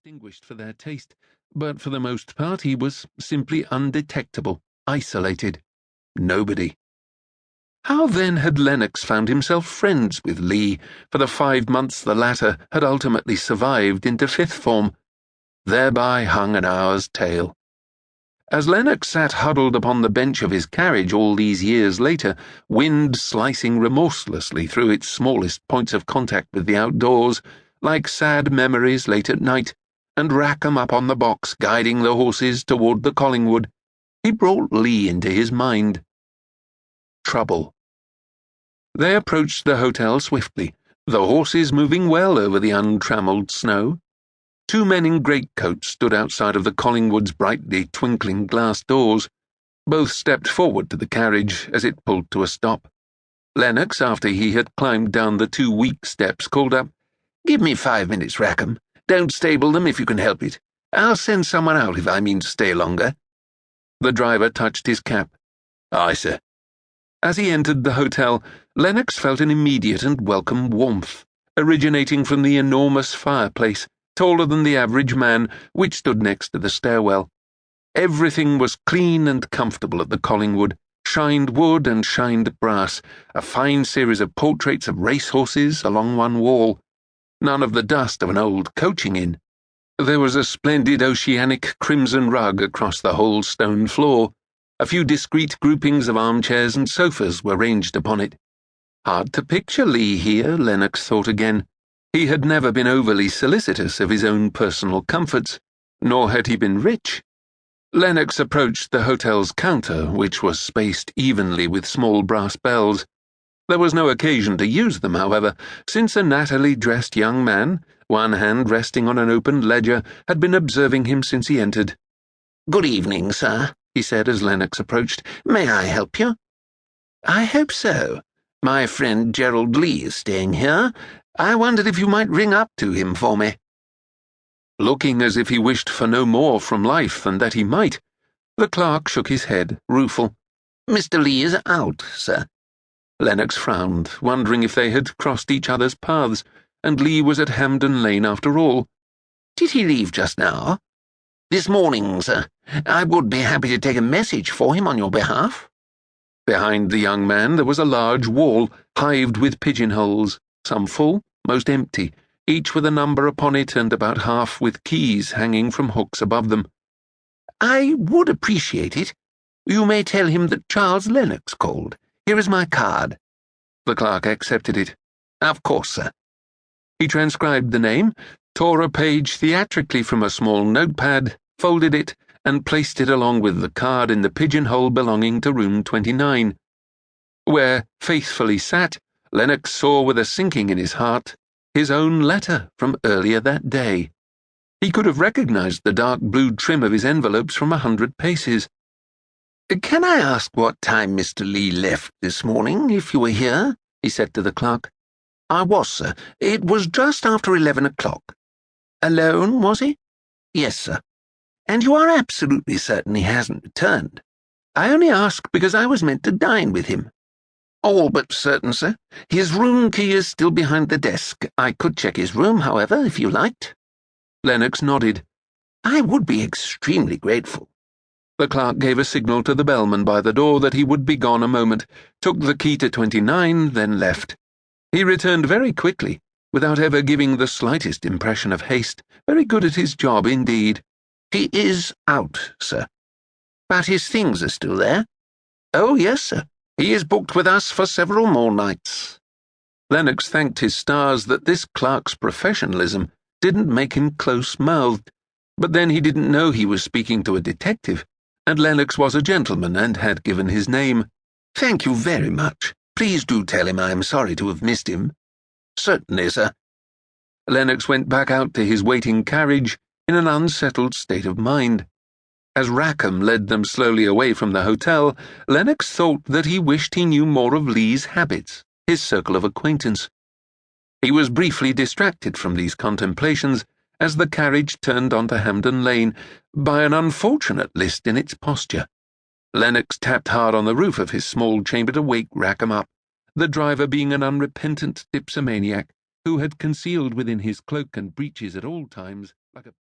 distinguished for their taste, but for the most part he was simply undetectable, isolated. Nobody. How then had Lenox found himself friends with Leigh for the 5 months the latter had ultimately survived into fifth form? Thereby hung an hour's tale. As Lenox sat huddled upon the bench of his carriage all these years later, wind slicing remorselessly through its smallest points of contact with the outdoors, like sad memories late at night, and Rackham up on the box guiding the horses toward the Collingwood, he brought Leigh into his mind. Trouble. They approached the hotel swiftly, the horses moving well over the untrammeled snow. 2 men in greatcoats stood outside of the Collingwood's brightly twinkling glass doors. Both stepped forward to the carriage as it pulled to a stop. Lenox, after he had climbed down the 2 weak steps, called up, "Give me 5 minutes, Rackham. Don't stable them if you can help it. I'll send someone out if I mean to stay longer." The driver touched his cap. "Aye, sir." As he entered the hotel, Lenox felt an immediate and welcome warmth, originating from the enormous fireplace, taller than the average man, which stood next to the stairwell. Everything was clean and comfortable at the Collingwood, shined wood and shined brass, a fine series of portraits of racehorses along one wall. None of the dust of an old coaching inn. There was a splendid oceanic crimson rug across the whole stone floor. A few discreet groupings of armchairs and sofas were ranged upon it. Hard to picture Leigh here, Lenox thought again. He had never been overly solicitous of his own personal comforts, nor had he been rich. Lenox approached the hotel's counter, which was spaced evenly with small brass bells. There was no occasion to use them, however, since a nattily dressed young man, one hand resting on an open ledger, had been observing him since he entered. "Good evening, sir," he said as Lenox approached. "May I help you?" "I hope so. My friend Gerald Leigh is staying here. I wondered if you might ring up to him for me." Looking as if he wished for no more from life than that he might, the clerk shook his head, rueful. "Mr. Leigh is out, sir." Lenox frowned, wondering if they had crossed each other's paths, and Leigh was at Hampden Lane after all. "Did he leave just now?" "This morning, sir. I would be happy to take a message for him on your behalf." Behind the young man there was a large wall, hived with pigeonholes, some full, most empty, each with a number upon it and about half with keys hanging from hooks above them. "I would appreciate it. You may tell him that Charles Lenox called. Here is my card." The clerk accepted it. "Of course, sir." He transcribed the name, tore a page theatrically from a small notepad, folded it, and placed it along with the card in the pigeonhole belonging to room 29. Where faithfully sat, Lenox saw with a sinking in his heart his own letter from earlier that day. He could have recognized the dark blue trim of his envelopes from 100 paces. "Can I ask what time Mr. Leigh left this morning, if you were here?" he said to the clerk. "I was, sir. It was just after 11 o'clock. "Alone, was he?" "Yes, sir." "And you are absolutely certain he hasn't returned?" "I only ask because I was meant to dine with him." "All but certain, sir. His room key is still behind the desk. I could check his room, however, if you liked." Lenox nodded. "I would be extremely grateful." The clerk gave a signal to the bellman by the door that he would be gone a moment, took the key to 29, then left. He returned very quickly, without ever giving the slightest impression of haste, very good at his job indeed. "He is out, sir." "But his things are still there?" "Oh, yes, sir. He is booked with us for several more nights." Lenox thanked his stars that this clerk's professionalism didn't make him close-mouthed, but then he didn't know he was speaking to a detective, and Lenox was a gentleman and had given his name. "Thank you very much. Please do tell him I am sorry to have missed him." "Certainly, sir." Lenox went back out to his waiting carriage in an unsettled state of mind. As Rackham led them slowly away from the hotel, Lenox thought that he wished he knew more of Leigh's habits, his circle of acquaintance. He was briefly distracted from these contemplations as the carriage turned onto Hampden Lane by an unfortunate list in its posture. Lenox tapped hard on the roof of his small chamber to wake Rackham up, the driver being an unrepentant dipsomaniac who had concealed within his cloak and breeches at all times, like a